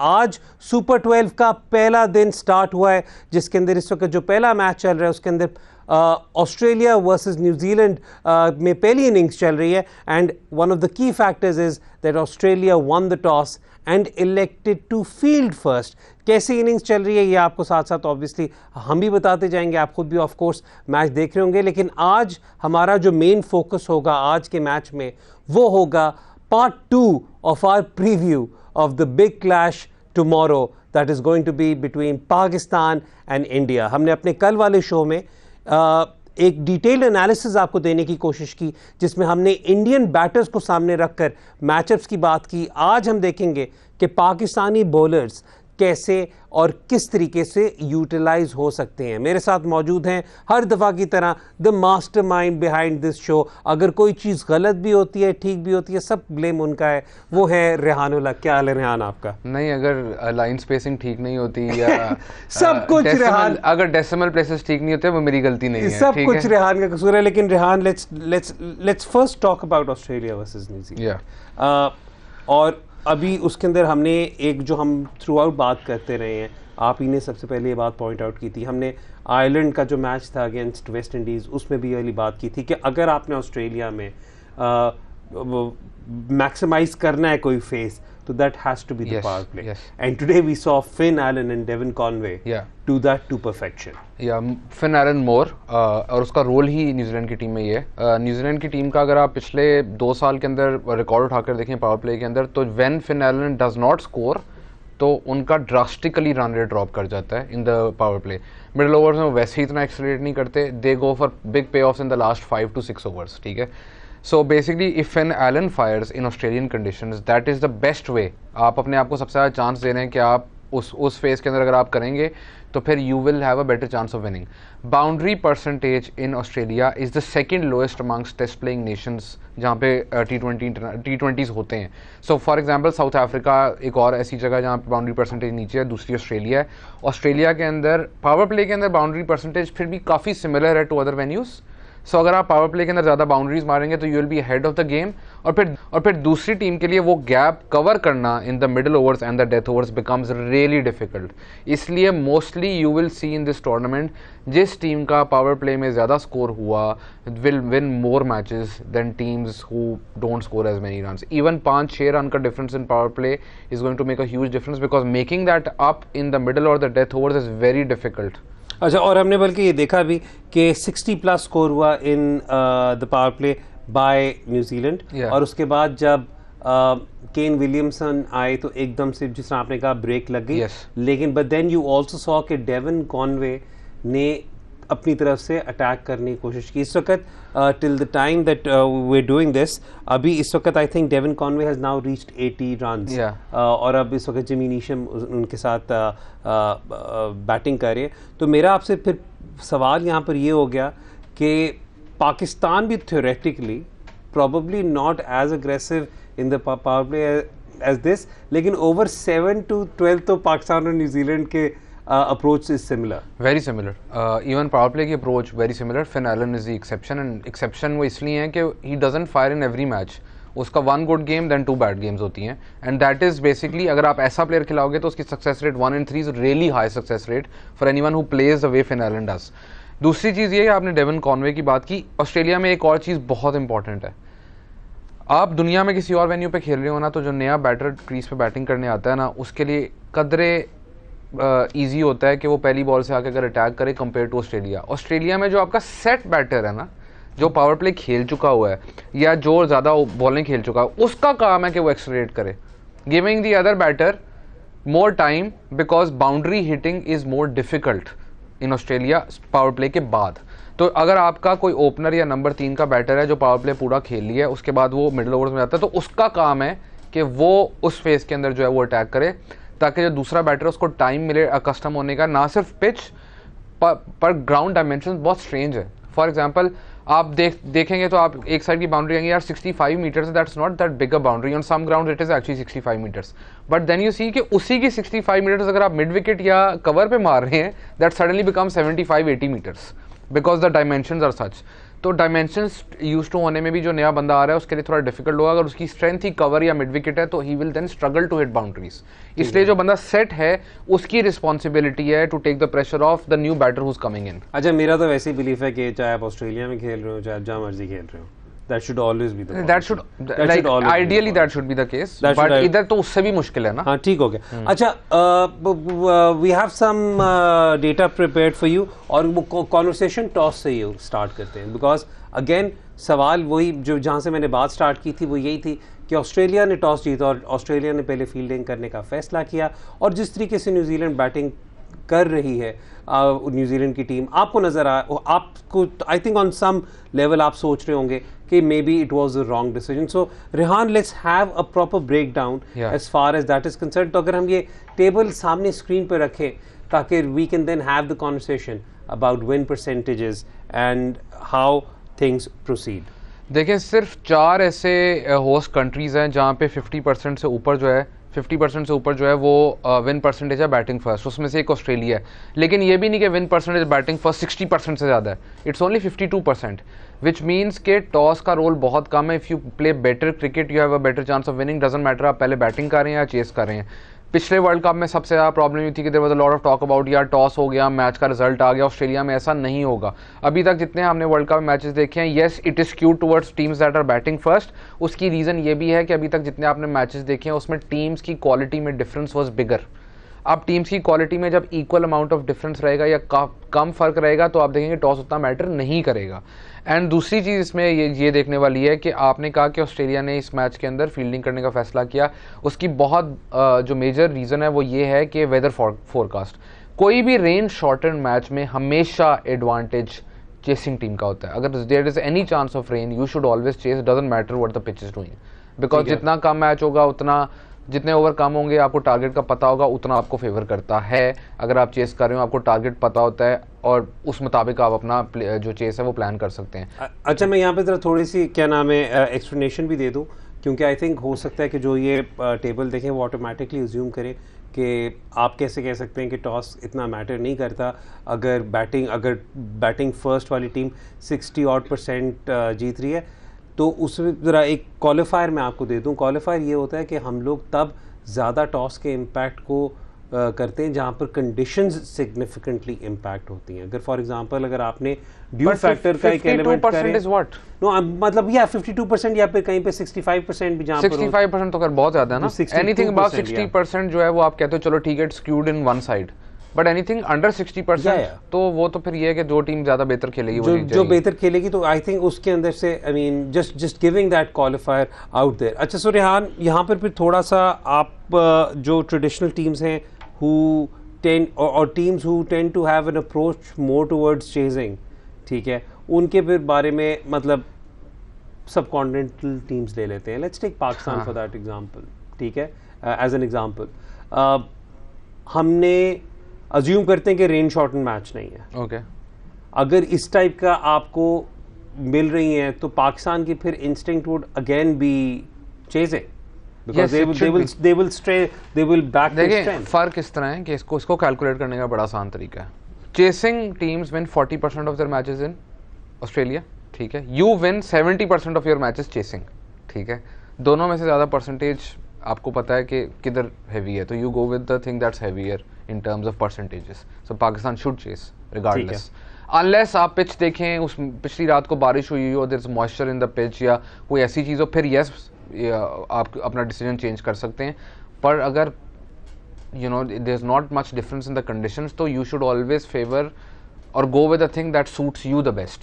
आज सुपर 12 का पहला दिन स्टार्ट हुआ है, जिसके अंदर इस वक्त जो पहला मैच चल रहा है उसके अंदर ऑस्ट्रेलिया वर्सेस न्यूजीलैंड में पहली इनिंग्स चल रही है। And one of the key factors is that Australia won the toss and elected to field first. कैसी इनिंग्स चल रही है ये आपको साथ साथ ऑब्वियसली हम भी बताते जाएंगे, आप खुद भी ऑफ कोर्स मैच देख रहे होंगे। लेकिन आज हमारा जो मेन फोकस होगा आज के मैच में वो होगा part 2 of our preview of the big clash tomorrow that is going to be between Pakistan and India. हमने अपने कल वाले शो में एक डिटेल्ड एनालिसिस आपको देने की कोशिश की, जिसमें हमने इंडियन बैटर्स को सामने रखकर मैचअप्स की बात की। आज हम देखेंगे कि पाकिस्तानी बॉलर्स कैसे और किस तरीके से यूटिलाइज हो सकते हैं। मेरे साथ मौजूद हैं हर दफ़ा की तरह the mastermind behind this show. अगर कोई चीज़ गलत भी होती है, ठीक भी होती है, सब ब्लेम उनका है। वो है रेहानुल्लाह। क्या हाल है रेहान आपका? नहीं, अगर लाइन स्पेसिंग ठीक नहीं होती या सब कुछ रेहान, अगर डेसिमल प्लेसेस ठीक नहीं होते वो मेरी गलती नहीं है, सब कुछ रेहान का कसूर है। लेकिन Rehan, let's first talk about Australia versus New Zealand. और अभी उसके अंदर हमने एक जो हम थ्रू आउट बात करते रहे हैं, आप ही ने सबसे पहले ये बात पॉइंट आउट की थी। हमने आयरलैंड का जो मैच था अगेंस्ट वेस्ट इंडीज़ उसमें भी ये वाली बात की थी कि अगर आपने ऑस्ट्रेलिया में मैक्सिमाइज करना है कोई फेस तो that has to be the power play. And today we saw Finn Allen and Devon Conway do that to perfection. Finn Allen more, और उसका रोल ही न्यूजीलैंड की टीम में ये है। न्यूजीलैंड की टीम का अगर आप पिछले 2 साल के अंदर रिकॉर्ड उठाकर देखें पावर प्ले के अंदर, तो when Finn Allen does not score तो उनका ड्रास्टिकली रन रेट ड्रॉप कर जाता है in the power play. Middle overs में वो वैसे ही इतना एक्सेलरेट नहीं करते, they go for big payoffs in the last 5 to 6 overs. ठीक है, so basically if Finn Allen fires in Australian conditions, that is the best way. आप अपने आप को सबसे ज़्यादा चांस दे रहे हैं कि आप उस फेज के अंदर अगर आप करेंगे तो फिर you will have a better chance of winning. Boundary percentage in Australia is the second lowest amongst test playing nations जहाँ पे T20s होते हैं। So for example South Africa एक और ऐसी जगह जहाँ पे बाउंड्री परसेंटेज नीचे है, दूसरी ऑस्ट्रेलिया है। ऑस्ट्रेलिया के अंदर पावर प्ले के अंदर बाउंड्री परसेंटेज फिर भी काफ़ी सिमिलर है टू अदर वेन्यूज़। सो अगर आप पावर प्ले के अंदर ज़्यादा बाउंड्रीज मारेंगे तो you will be head of the game, और फिर दूसरी टीम के लिए वो गैप कवर करना in the middle overs and the death overs becomes really difficult. इसलिए mostly you will see in this tournament जिस टीम का पावर प्ले में ज़्यादा स्कोर हुआ will win more matches than teams who don't score as many runs. Even 5-6 run का difference in power play is going to make a huge difference because making that up in the middle और the death overs is very difficult. अच्छा, और हमने बल्कि ये देखा भी कि 60+ स्कोर हुआ इन the power play by New Zealand. और उसके बाद जब केन विलियमसन आए तो एकदम से जिस तरह आपने कहा ब्रेक लग गई। लेकिन but then you also saw कि डेविन कॉनवे ने अपनी तरफ से अटैक करने की कोशिश की। इस वक्त till the time that we doing this, अभी इस वक्त I think Devon Conway has now reached 80 runs. और अब इस वक्त जिमी नीशम उनके साथ बैटिंग कर रहे हैं। तो मेरा आपसे फिर सवाल यहाँ पर ये हो गया कि पाकिस्तान भी theoretically probably not as aggressive in the power play as this, लेकिन ओवर 7 to 12 तो पाकिस्तान और न्यूजीलैंड के approach is similar, very similar. Even power play की approach very similar. Finn Allen is the exception, and exception वो इसलिए है कि he doesn't fire in every match. उसका 1 good game then 2 bad games होती हैं, and that is basically अगर आप ऐसा player खिलाओगे तो उसकी success rate 1 in 3 is really high success rate for anyone who plays the way Finn Allen does. दूसरी चीज़ ये है, आपने डेविन कॉनवे की बात की। ऑस्ट्रेलिया में एक और चीज़ बहुत इंपॉर्टेंट है। आप दुनिया में किसी और वेन्यू पे खेल रहे हो ना, तो जो नया बैटर क्रीज पे बैटिंग करने आता है ना, उसके लिए कदरे ईजी होता है कि वो पहली बॉल से आके अगर अटैक करे कंपेयर टू ऑस्ट्रेलिया। ऑस्ट्रेलिया में जो आपका सेट बैटर है ना, जो पावर प्ले खेल चुका हुआ है या जो ज़्यादा बॉलिंग खेल चुका है, उसका काम है कि वो एक्सलरेट करे, giving the other batter more time because boundary hitting is more difficult in Australia power play के बाद। तो अगर आपका कोई ओपनर या नंबर 3 का बैटर है जो पावर प्ले पूरा खेल लिया है, उसके बाद वो मिडिल ओवर्स में जाता है, तो उसका काम है कि वो उस फेज के अंदर जो है वो अटैक करे, ताकि जो दूसरा बैटर है उसको टाइम मिले अकस्टम होने का। ना सिर्फ पिच पर ग्राउंड डायमेंशन बहुत स्ट्रेंज है। फॉर एग्जांपल आप देखेंगे तो आप एक साइड की बाउंड्री आएंगे यार 65 metres, that's not that big a boundary, on some ground it is actually 65 metres, but then you see कि उसी की 65 मीटर्स अगर आप मिड विकेट या कवर पे मार रहे हैं, that suddenly become 75-80 metres because the dimensions are such. तो डायमेंशंस यूज टू होने में भी जो नया बंदा आ रहा है उसके लिए थोड़ा डिफिकल्ट होगा। अगर उसकी स्ट्रेंथ ही कवर या मिड विकेट है तो he will then struggle to hit boundaries. इसलिए जो बंदा सेट है उसकी रिस्पॉन्सिबिलिटी है to take the pressure off the new batter who is coming in. अच्छा, मेरा तो वैसे ही बिलीफ है कि चाहे आप ऑस्ट्रेलिया में खेल रहे हो, चाहे आप जहाँ मर्जी खेल रहे हो, that should always be the policy. That should like ideally that should be the case, but इधर तो उससे भी मुश्किल है ना। हाँ, ठीक हो गया। अच्छा, we have some data prepared for you और वो conversation toss से ही start करते हैं, because again सवाल वही जो जहाँ से मैंने बात स्टार्ट की थी वो यही थी कि ऑस्ट्रेलिया ने टॉस जीता और ऑस्ट्रेलिया ने पहले फील्डिंग करने का फैसला किया, और जिस तरीके से न्यूजीलैंड बैटिंग कर रही है न्यूजीलैंड की टीम, आपको नजर आपको I think on some level आप सोच रहे होंगे कि maybe it was a wrong decision. So Rehan, let's have a proper breakdown as far as that is concern. तो अगर हम ये टेबल सामने स्क्रीन पर रखें ताकि we can then have the conversation about win percentages and how things proceed. देखिए, सिर्फ 4 ऐसे होस्ट कंट्रीज हैं जहाँ पे 50% से ऊपर जो है 50% से ऊपर जो है वो विन परसेंटेज है बैटिंग फर्स्ट, उसमें से एक ऑस्ट्रेलिया है। लेकिन ये भी नहीं कि विन परसेंटेज बैटिंग फर्स्ट 60% से ज़्यादा है, इट्स ओनली 52%, विच मीन्स के टॉस का रोल बहुत कम है। If you play better cricket you have a better chance of winning, doesn't matter आप पहले बैटिंग कर रहे हैं या चेस कर रहे हैं। पिछले वर्ल्ड कप में सबसे ज़्यादा प्रॉब्लम ये थी कि there was a lot of talk about यार टॉस हो गया, मैच का रिजल्ट आ गया। ऑस्ट्रेलिया में ऐसा नहीं होगा। अभी तक जितने हमने वर्ल्ड कप मैचेस देखे हैं, yes it is skewed towards teams that are batting first. उसकी रीज़न ये भी है कि अभी तक जितने आपने मैचेस देखे हैं उसमें टीम्स की क्वालिटी में डिफरेंस वॉज बिगर। अब टीम्स की क्वालिटी में जब इक्वल अमाउंट ऑफ डिफरेंस रहेगा या कम फर्क रहेगा तो आप देखेंगे टॉस उतना मैटर नहीं करेगा। एंड दूसरी चीज़ इसमें ये देखने वाली है कि आपने कहा कि ऑस्ट्रेलिया ने इस मैच के अंदर फील्डिंग करने का फैसला किया, उसकी बहुत जो मेजर रीज़न है वो ये है कि वेदर फोरकास्ट। कोई भी रेन शॉर्टन मैच में हमेशा एडवांटेज चेसिंग टीम का होता है। अगर there is any chance of rain you should always chase, doesn't matter what the pitch is doing, because जितना कम मैच होगा उतना जितने ओवर कम होंगे आपको टारगेट का पता होगा उतना आपको फेवर करता है। अगर आप चेस कर रहे हो आपको टारगेट पता होता है और उस मुताबिक आप अपना जो चेस है वो प्लान कर सकते हैं। अच्छा, मैं यहाँ पे जरा थोड़ी सी क्या नाम है एक्सप्लेनेशन भी दे दूँ, क्योंकि आई थिंक हो सकता है कि जो ये टेबल देखें वो ऑटोमेटिकली अज्यूम करें कि आप कैसे कह सकते हैं कि टॉस इतना मैटर नहीं करता अगर बैटिंग फर्स्ट वाली टीम 60% जीत रही है। तो उसमें ज़रा एक क्वालिफायर मैं आपको दे दूं। क्वालिफायर ये होता है कि हम लोग तब ज़्यादा टॉस के इम्पैक्ट को करते हैं जहाँ पर कंडीशंस सिग्निफिकेंटली इम्पैक्ट होती हैं। अगर फॉर एग्जांपल अगर आपने ड्यू फैक्टर का एक एलिमेंट करें, नो मतलब या 52% या फिर कहीं पे 65% भी, जहाँ 65% तो कर बहुत ज़्यादा है ना। एनीथिंग अबाउट 60% जो है वो आप कहते हो चलो ठीक है skewed in one side, but anything under 60% तो वो तो फिर ये है कि जो टीम ज्यादा बेहतर खेलेगी वो जो बेहतर खेलेगी, तो आई थिंक उसके अंदर से I mean just giving that qualifier out there. अच्छा, सो रेहान, यहाँ पर फिर थोड़ा सा आप जो ट्रेडिशनल टीम्स हैं हु टेंड और teams who tend to have an approach more towards chasing, ठीक है, उनके फिर बारे में मतलब सब कॉन्टिनेंटल टीम्स ले लेते हैं। Let's take Pakistan for that example, ठीक है, एज एन एग्जांपल। हमने अज्यूम करते हैं कि रेन शॉर्टन मैच नहीं है, ओके। अगर इस टाइप का आपको मिल रही है तो पाकिस्तान की फिर instinct would again be chasing, because they will back their strength. फर्क इस तरह है कि इसको कैलकुलेट करने का बड़ा आसान तरीका है। Chasing teams win 40% of their matches in Australia, ठीक है, you win 70% of your matches chasing, ठीक है। दोनों में से ज़्यादा परसेंटेज आपको पता है कि किधर हैवी है, तो you go with the thing that's heavier in terms of percentages. So Pakistan should chase regardless. Unless आप पिच देखें उस पिछली रात को बारिश हुई हो, there is moisture in the pitch या कोई ऐसी चीज़ हो, फिर yes आप अपना डिसीजन चेंज कर सकते हैं। पर अगर you know there is not much difference in the conditions, तो you should always favor or go with the thing that suits you the best.